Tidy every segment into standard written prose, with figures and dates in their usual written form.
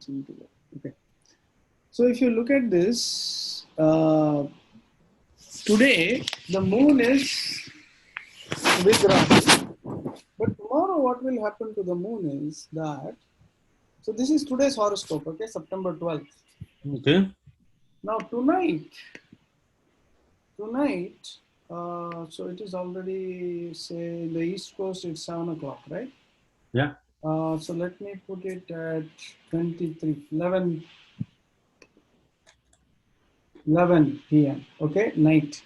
switching to that. Okay. So if you look at this, today the moon is with Rahu. But tomorrow what will happen to the moon is that, so this is today's horoscope, okay, September 12th. Okay. Now tonight, so it is already, say, in the East Coast, it's 7 o'clock, right? Yeah. So let me put it at 11 p.m., okay, night.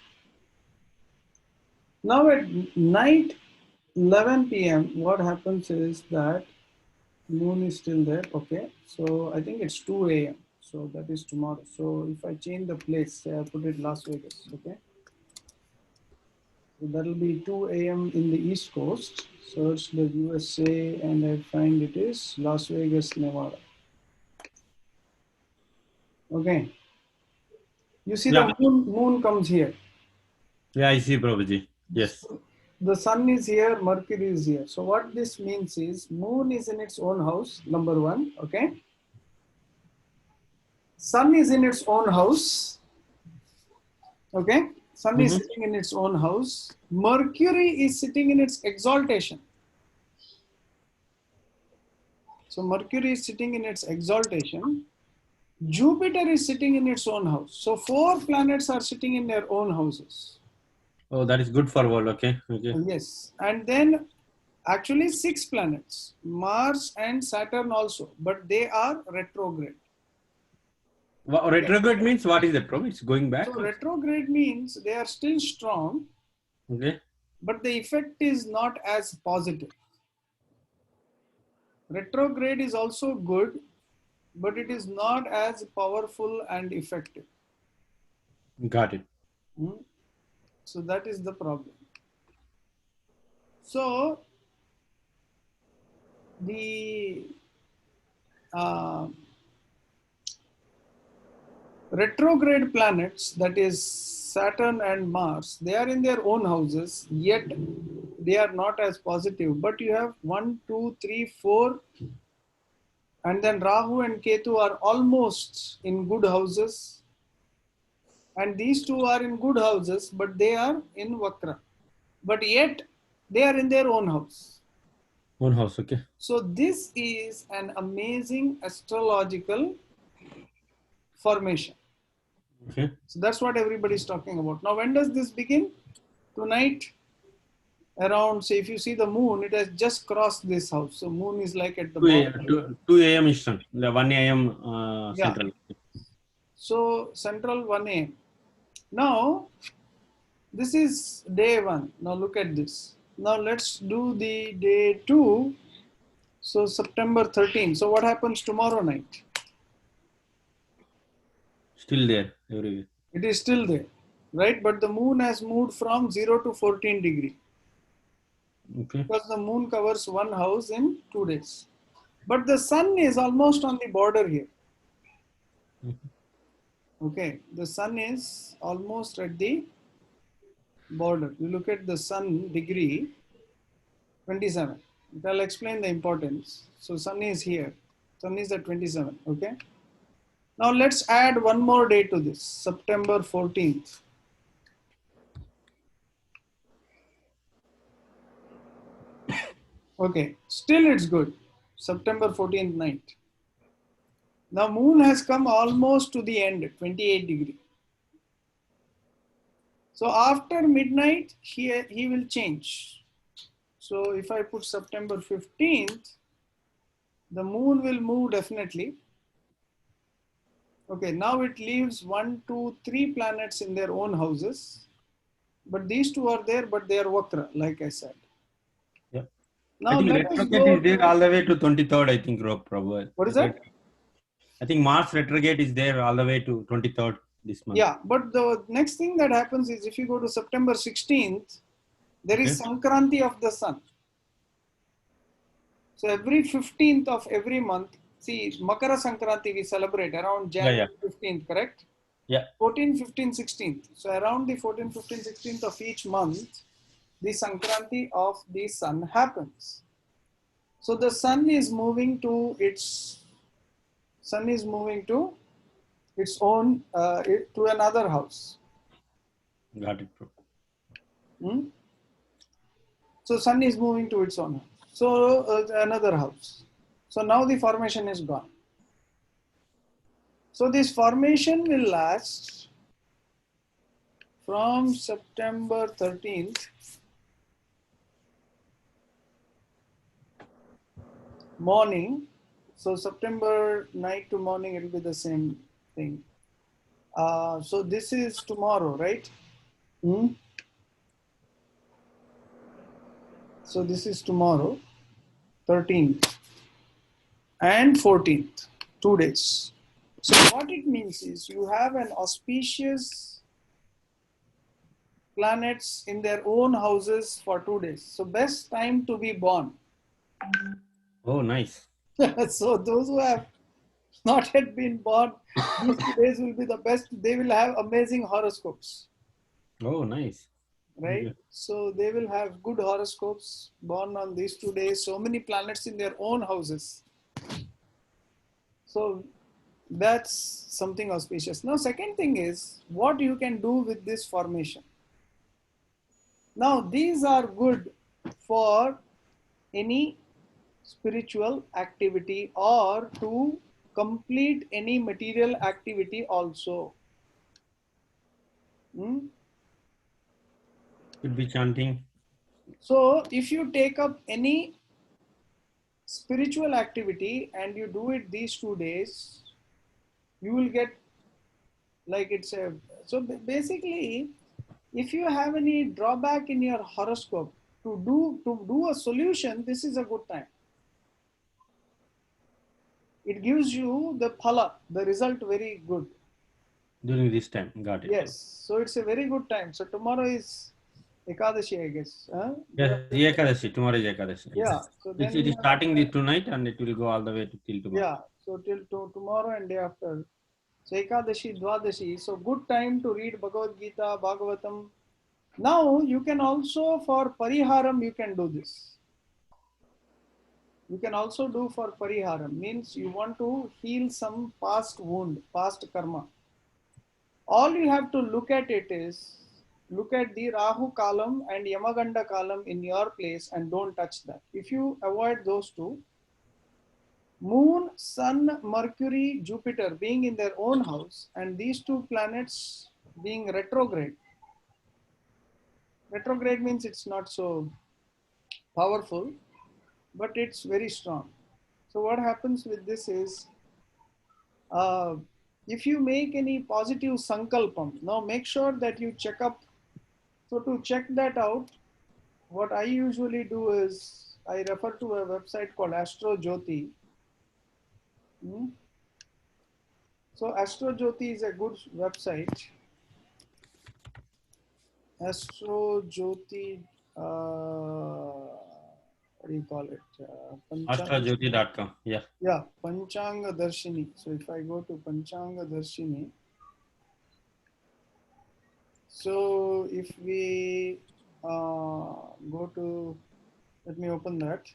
Now at night, 11 p.m., what happens is that moon is still there, okay? So I think it's 2 a.m., so that is tomorrow. So if I change the place, say I put it Las Vegas, okay? So that will be 2 a.m. in the East Coast. Search the USA and I find it is Las Vegas, Nevada. Okay. You see Yeah. the moon comes here. Yeah, I see, Prabhuji. Yes. So the sun is here, Mercury is here. So what this means is moon is in its own house, number one, okay? Sun is in its own house, okay? Sun is sitting in its own house. Mercury is sitting in its exaltation. So Mercury is sitting in its exaltation. Jupiter is sitting in its own house. So 4 planets are sitting in their own houses. Oh, that is good for world. Okay. Okay. Yes. And then actually 6 planets, Mars and Saturn also, but they are retrograde. Retrograde means what is that, Prabhu? It's going back. So retrograde means they are still strong, Okay. but the effect is not as positive. Retrograde is also good, but it is not as powerful and effective. Got it. So that is the problem. So the retrograde planets, that is Saturn and Mars, they are in their own houses, yet they are not as positive. But you have 1, 2, 3, 4, and then Rahu and Ketu are almost in good houses. And these two are in good houses, but they are in Vakra. But yet they are in their own house. One house. Okay. So this is an amazing astrological formation. Okay. So that's what everybody is talking about. Now, when does this begin? Tonight, around, say, if you see the moon, it has just crossed this house. So moon is like at the 2 a.m. Eastern. 1 a.m. Yeah. Central. So central 1 a.m. Now, this is day 1. Now look at this. Now let's do the day 2. So September 13. So what happens tomorrow night? Still there everywhere. It is still there, right? But the moon has moved from 0 to 14 degree. Okay. Because the moon covers one house in 2 days. But the sun is almost on the border here. Okay, the sun is almost at the border. You look at the sun degree, 27. I'll explain the importance. So sun is here. Sun is at 27, okay? Now let's add one more day to this, September 14th. Okay, still it's good. September 14th night. Now moon has come almost to the end, 28 degree. So after midnight, he will change. So if I put September 15th, the moon will move definitely. Okay, now it leaves 1, 2, 3 planets in their own houses. But these two are there, but they are Vakra, like I said. Yeah. Now I think let us retrograde go is there all the way to 23rd, I think, Prabhu. What is that? I think Mars retrograde is there all the way to 23rd this month. Yeah, but the next thing that happens is if you go to September 16th, there is Sankranti of the sun. So every 15th of every month, see, Makara Sankranti we celebrate around January 15th, correct? Yeah. 14, 15, 16th. So around the 14, 15, 16th of each month, the Sankranti of the sun happens. So the sun is moving to its Sun is moving to its own, to another house. Got it, bro. Hmm? So Sun is moving to its own house. So another house. So now the formation is gone. So this formation will last from September 13th morning. So September night to morning, it will be the same thing. So this is tomorrow, right? Hmm? So this is tomorrow, 13th and 14th, 2 days. So what it means is you have an auspicious planets in their own houses for 2 days. So best time to be born. Oh, nice. So those who have not yet been born, these 2 days will be the best. They will have amazing horoscopes, Oh, nice. right? Okay. So they will have good horoscopes born on these 2 days. So many planets in their own houses. So that's something auspicious. Now, second thing is what you can do with this formation. Now, these are good for any spiritual activity or to complete any material activity also. Hmm? Could be chanting. So, if you take up any spiritual activity and you do it these 2 days, you will get like it's a. So, basically, if you have any drawback in your horoscope to do a solution, this is a good time. It gives you the phala, the result very good. During this time. Got it. Yes, so it's a very good time. So tomorrow is Ekadashi, I guess. Huh? Yes, Ekadashi. Tomorrow is Ekadashi. Yeah. So It then, is starting this tonight and it will go all the way to till tomorrow. yeah. So till tomorrow and day after. So Ekadashi, Dwadashi. So good time to read Bhagavad Gita, Bhagavatam. Now you can also for Pariharam you can do this. You can also do for Pariharam. Means you want to heal some past wound, past karma. All you have to look at it is look at the Rahu column and Yamaganda column in your place and don't touch that. If you avoid those two, Moon, Sun, Mercury, Jupiter being in their own house and these two planets being retrograde. Retrograde means it's not so powerful, but it's very strong. So what happens with this is uh, if you make any positive sankalpam, now make sure that you check up. So to check that out, what I usually do is I refer to a website called Astro Jyoti. Hmm? So Astro Jyoti is a good website. Astro Jyoti, what do you call it? Astrojyoti.com. Yeah. Yeah, Panchanga Darshini. So if I go to Panchanga Darshini, so if we go to, let me open that.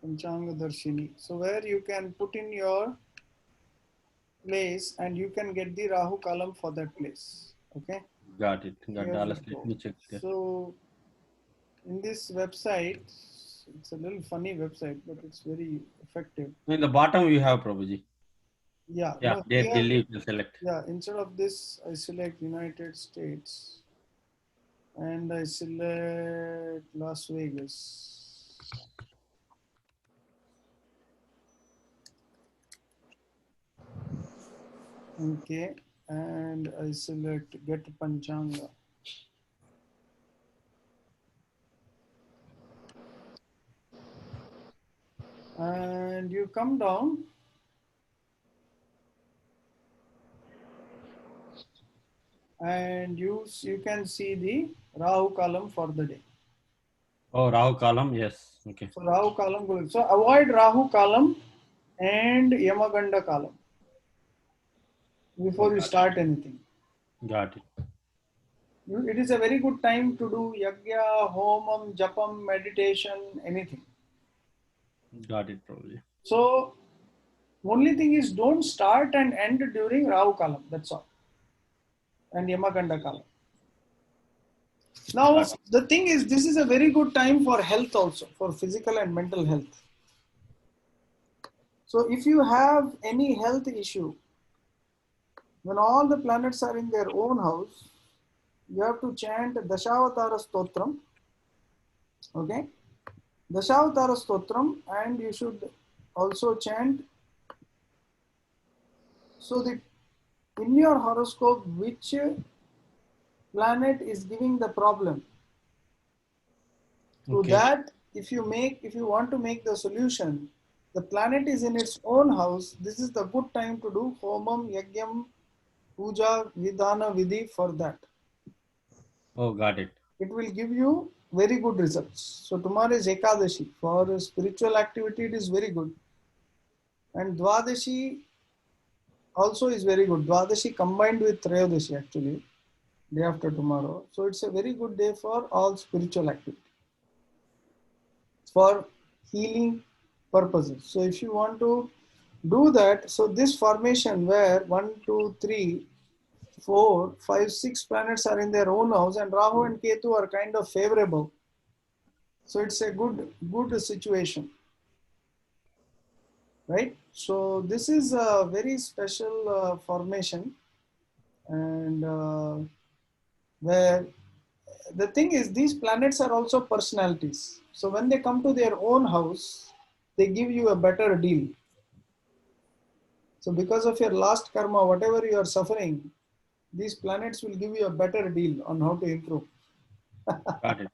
Panchanga Darshini. So where you can put in your place and you can get the Rahu column for that place. Okay. Got it. Got Here dollars. we Let go. me check there. So in this website, it's a little funny website, but it's very effective. In the bottom you have Prabhuji. Yeah. Yeah, No, there here, Delhi you can select. yeah. Instead of this, I select United States and I select Las Vegas. Okay. And I select Get Panchanga. And you come down and you can see the Rahu column for the day. Oh, Rahu column. Yes. Okay. So Rahu column going. So avoid Rahu column and Yamaganda column before you start anything. Got it. It is a very good time to do yagya, homam, japam, meditation, anything. Got it, Prabhuji. So Only thing is don't start and end during Rahu Kalam. That's all. And Yamakanda Kalam. Now, the thing is, this is a very good time for health also, for physical and mental health. So if you have any health issue, when all the planets are in their own house, you have to chant Dashavatara Stotram. Okay? Dashavatara Stotram, and you should also chant. So that in your horoscope, which planet is giving the problem? So that if you want to make the solution, the planet is in its own house. This is the good time to do Homam, Yagyam, Puja, Vidhana, Vidhi for that. Oh, got it. It will give you very good results. So tomorrow is Ekadashi. For spiritual activity, it is very good. And Dwadashi also is very good. Dwadashi combined with Trayodasi actually, day after tomorrow. So it's a very good day for all spiritual activity, for healing purposes. So if you want to do that, so this formation where 1, 2, 3, 4, 5, 6 planets are in their own house and Rahu and Ketu are kind of favorable. So it's a good situation, right? So this is a very special formation, and where the thing is, these planets are also personalities. So when they come to their own house, they give you a better deal. So because of your last karma, whatever you are suffering, these planets will give you a better deal on how to improve. Got it.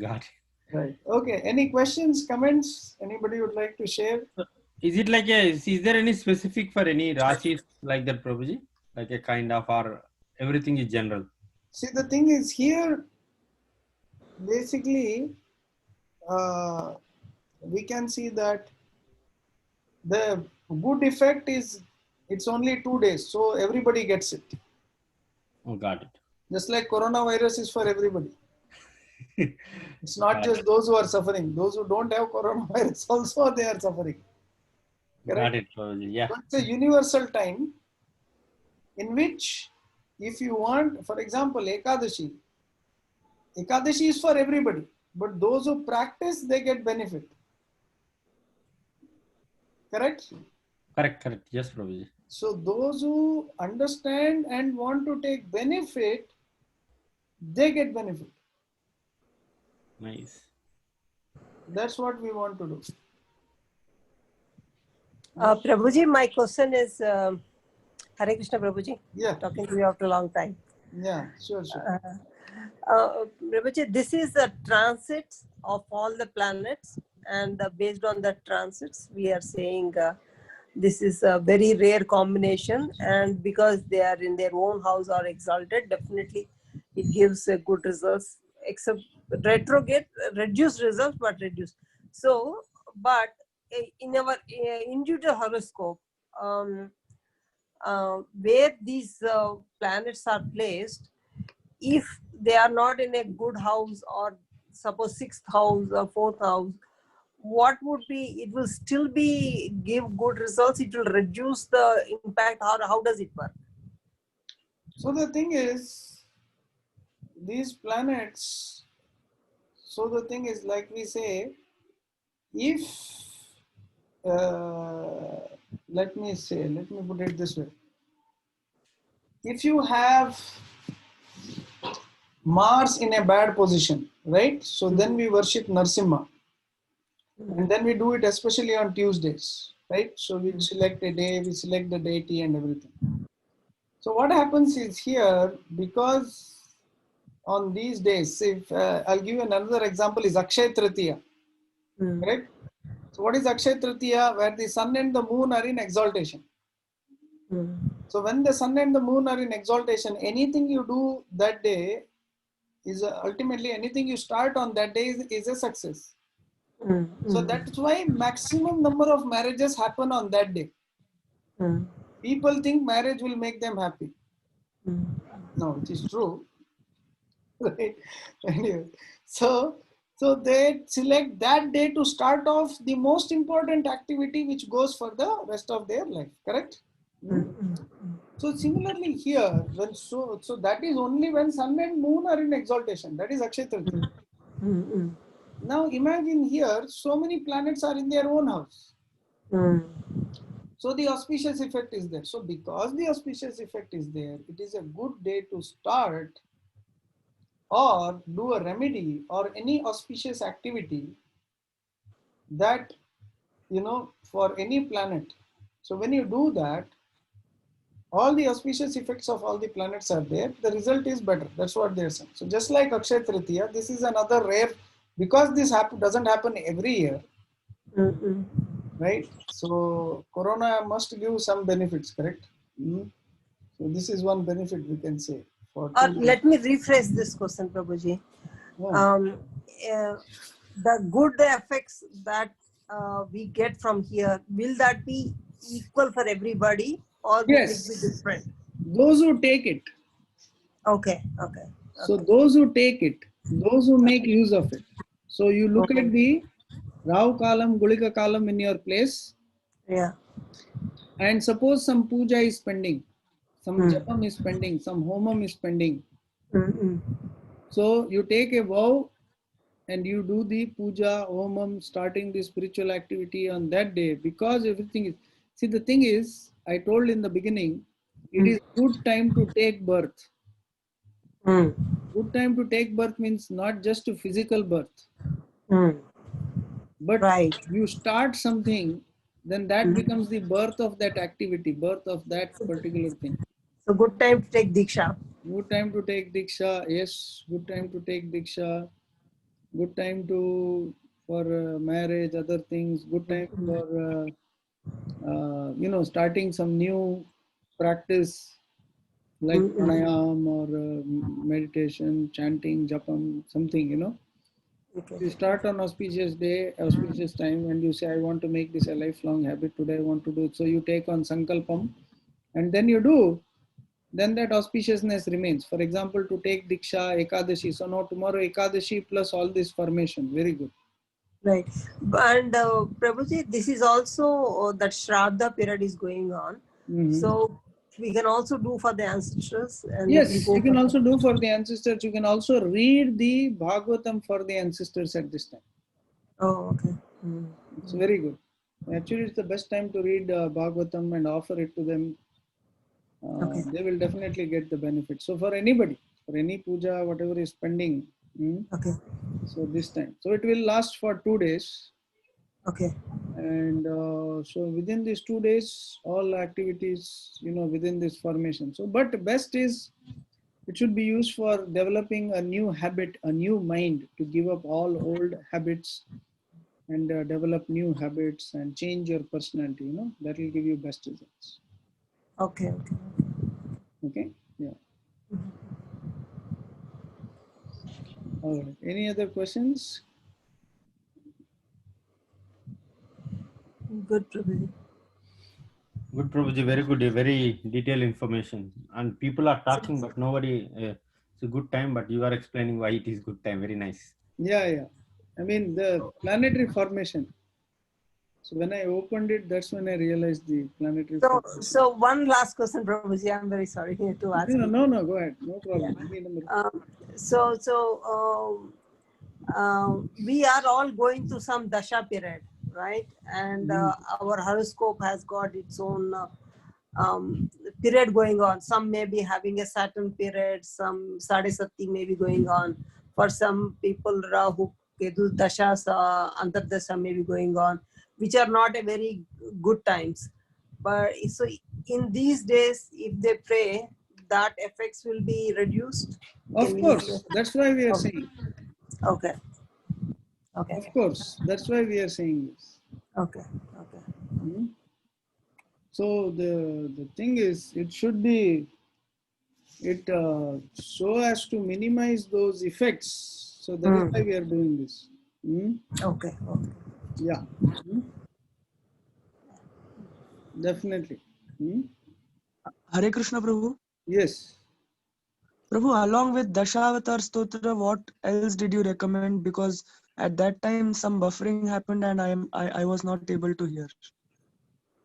Got it. Right. Okay. Any questions, comments? Anybody would like to share? So, is it like is there any specific for any Rashis like that, Prabhuji? Like a kind of, or everything is general? See, the thing is here, basically, we can see that the good effect is it's only 2 days, so everybody gets it. Oh, got it. Just like coronavirus is for everybody. It's not Got just those who are suffering. Those who don't have coronavirus also they are suffering. Got Correct? it, Prabhuji. Yeah. So it's a universal time in which, if you want, for example, Ekadashi is for everybody, but those who practice, they get benefit. Correct? Correct. Yes, Prabhuji. So those who understand and want to take benefit, they get benefit. Nice. That's what we want to do. Prabhuji, my question is, Hare Krishna Prabhuji. Yeah. Talking to you after a long time. Yeah, sure. Prabhuji, this is the transits of all the planets, and based on the transits, we are saying this is a very rare combination, and because they are in their own house or exalted, definitely it gives good results, except retrograde, reduced results, but reduced. So, but in our individual horoscope, where these planets are placed, if they are not in a good house, or suppose 6th house or 4th house, what would be, it will still be give good results, it will reduce the impact, or how does it work? So the thing is, these planets, so the thing is, like we say, if let me put it this way. If you have Mars in a bad position, right? So then we worship Narsimha. And then we do it especially on Tuesdays, right? So we select a day, we select the deity and everything. So what happens is here, because on these days, if I'll give you another example, is Akshaya Tritiya, right? So what is Akshaya Tritiya? Where the sun and the moon are in exaltation. So when the sun and the moon are in exaltation, anything you do that day is ultimately, anything you start on that day is a success. So that's why maximum number of marriages happen on that day. People think marriage will make them happy. No, it is true. Right? Anyway, so So they select that day to start off the most important activity which goes for the rest of their life, correct? So similarly here, when so that is only when sun and moon are in exaltation. That is Akshaya Tritiya. Now imagine here, so many planets are in their own house. So the auspicious effect is there. So because the auspicious effect is there, it is a good day to start or do a remedy or any auspicious activity that, for any planet. So when you do that, all the auspicious effects of all the planets are there. The result is better. That's what they're saying. So just like Akshaya Tritiya, this is another rare, because this doesn't happen every year, right? So Corona must give some benefits, correct? So this is one benefit we can say. Let me rephrase this question, Prabhuji. The good effects that we get from here, will that be equal for everybody, or will it be different? Those who take it. Okay. So those who take it, those who make use of it. So you look at the Rahu Kalam, Gulika Kalam in your place. Yeah. And suppose some puja is pending, some japam is pending, some homam is pending. So you take a vow and you do the puja, homam, starting the spiritual activity on that day, because everything is, see, the thing is, I told in the beginning, it is good time to take birth. Good time to take birth means not just a physical birth, but you start something, then that becomes the birth of that activity, birth of that particular thing. So good time to take Diksha. Good time to take Diksha, yes, good time to take Diksha. Good time for marriage, other things. Good time for starting some new practice like pranayam or meditation, chanting, japam, something. You start on auspicious day, auspicious time, and you say, I want to make this a lifelong habit. Today I want to do it. So you take on sankalpam, and then you do. Then that auspiciousness remains. For example, to take Diksha, Ekadashi. So now tomorrow Ekadashi plus all this formation. Very good. Right. And Prabhuji, this is also that Shraddha period is going on. So we can also do for the ancestors. And yes, you can also do for the ancestors. You can also read the Bhagavatam for the ancestors at this time. Oh, okay. It's very good. Actually, it's the best time to read Bhagavatam and offer it to them. They will definitely get the benefit. So for anybody, for any puja, whatever is pending, so this time. So it will last for 2 days. Okay. And so within these 2 days, all activities, within this formation. So, but best is, it should be used for developing a new habit, a new mind, to give up all old habits and develop new habits and change your personality, that will give you best results. Okay. Yeah. All right. Any other questions? Good, Prabhuji. Good, Prabhuji. Very good. Very detailed information. And people are talking, but nobody. It's a good time, but you are explaining why it is good time. Very nice. Yeah. I mean, the planetary formation. So when I opened it, that's when I realized the planetary formation. So one last question, Prabhuji. I'm very sorry to ask. No, go ahead. No problem. Yeah. We are all going through some dasha period, right? And our horoscope has got its own period going on. Some may be having a Saturn period, some Sadesati may be going on. For some people, Rahu, Ketu, Dashas, Antardasha may be going on, which are not a very good times. But so in these days, if they pray, that effects will be reduced. Of course, that's why we are saying. Okay. Of course, that's why we are saying this. Okay. So the thing is, it should be so as to minimize those effects. So that is why we are doing this. Okay. Yeah. Definitely. Hare Krishna, Prabhu. Yes. Prabhu, along with Dashavatar Stotra, what else did you recommend? Because At that time, some buffering happened, and I was not able to hear.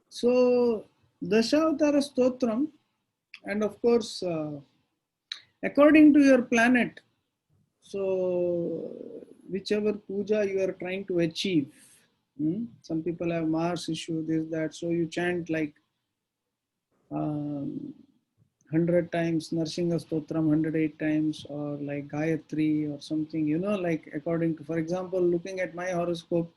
So, Dashavatara Stotram, and of course, according to your planet, so whichever puja you are trying to achieve, some people have Mars issue, this, that, so you chant like 100 times Narsingha Stotram, 108 times, or like Gayatri or something, like according to, for example, looking at my horoscope,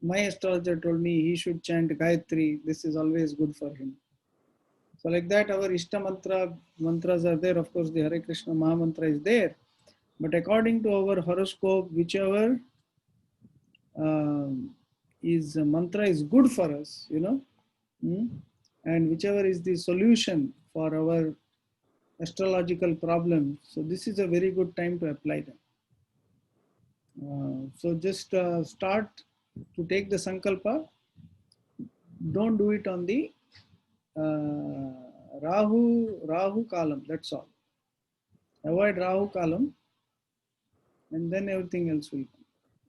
my astrologer told me he should chant Gayatri. This is always good for him. So like that, our Ishta mantras are there. Of course, the Hare Krishna Maha Mantra is there. But according to our horoscope, whichever is mantra is good for us, and whichever is the solution for our astrological problems. So this is a very good time to apply them. So just start to take the sankalpa. Don't do it on the Rahu Kalam. That's all. Avoid Rahu Kalam, and then everything else will come.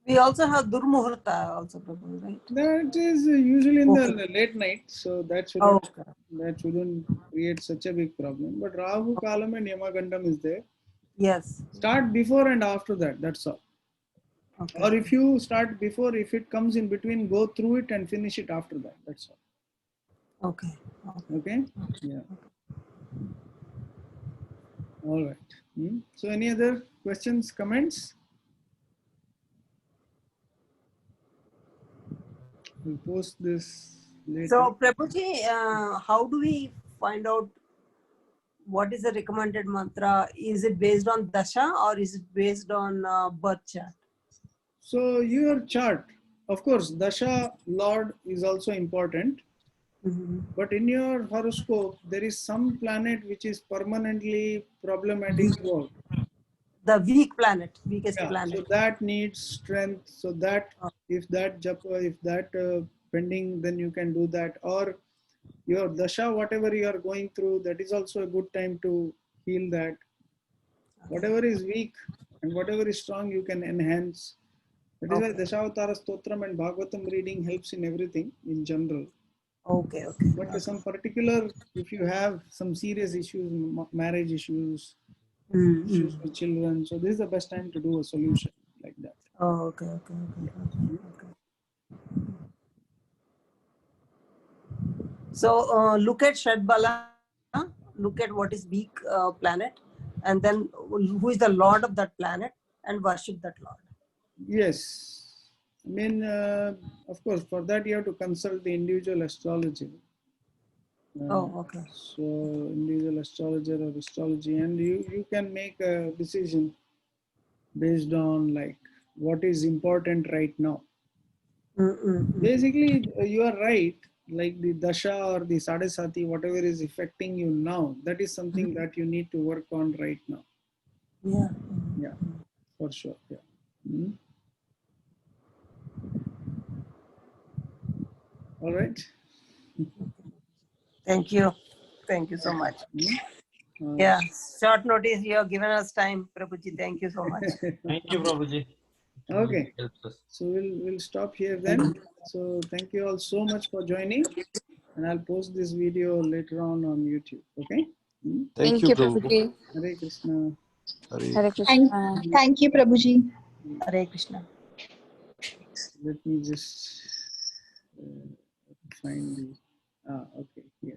We also have Durmuhurta also, Prabhu, right? That is usually in the late night, so that shouldn't create such a big problem. But Rahu Kalam and Yamagandam is there. Yes. Start before and after that. That's all. Okay. Or if you start before, if it comes in between, go through it and finish it after that. That's all. Okay. Okay? Yeah. All right. So any other questions, comments? We'll post this later. So, Prabhuji, how do we find out what is the recommended mantra? Is it based on dasha or is it based on birth chart? So your chart, of course, dasha lord is also important. But in your horoscope, there is some planet which is permanently problematic throughout. The weak planet, weakest planet. So that needs strength. So that if that japa, if that pending, then you can do that. Or your dasha, whatever you are going through, that is also a good time to heal that. Whatever is weak and whatever is strong, you can enhance. That is why Dashavatara Stotram and Bhagavatam reading helps in everything in general. Okay. But some particular, if you have some serious issues, marriage issues, issues with children, so this is the best time to do a solution like that. Oh, okay. So look at Shadbala, look at what is weak planet, and then who is the lord of that planet, and worship that lord. Yes. I mean, of course, for that you have to consult the individual astrologer. Okay. So individual astrologer or astrology, and you can make a decision based on like what is important right now. Basically, you are right. Like the dasha or the sadesati, whatever is affecting you now, that is something that you need to work on right now. Yeah, for sure. Yeah. All right. Thank you so much. Yeah, short notice, you have given us time, Prabhuji. Thank you so much. Thank you, Prabhuji. Okay, so we'll stop here then. So thank you all so much for joining, and I'll post this video later on YouTube. Okay. Thank you, Prabhuji. Hare Krishna. Hare Krishna. Thank you, Prabhuji. Hare Krishna. Let me just find the okay here.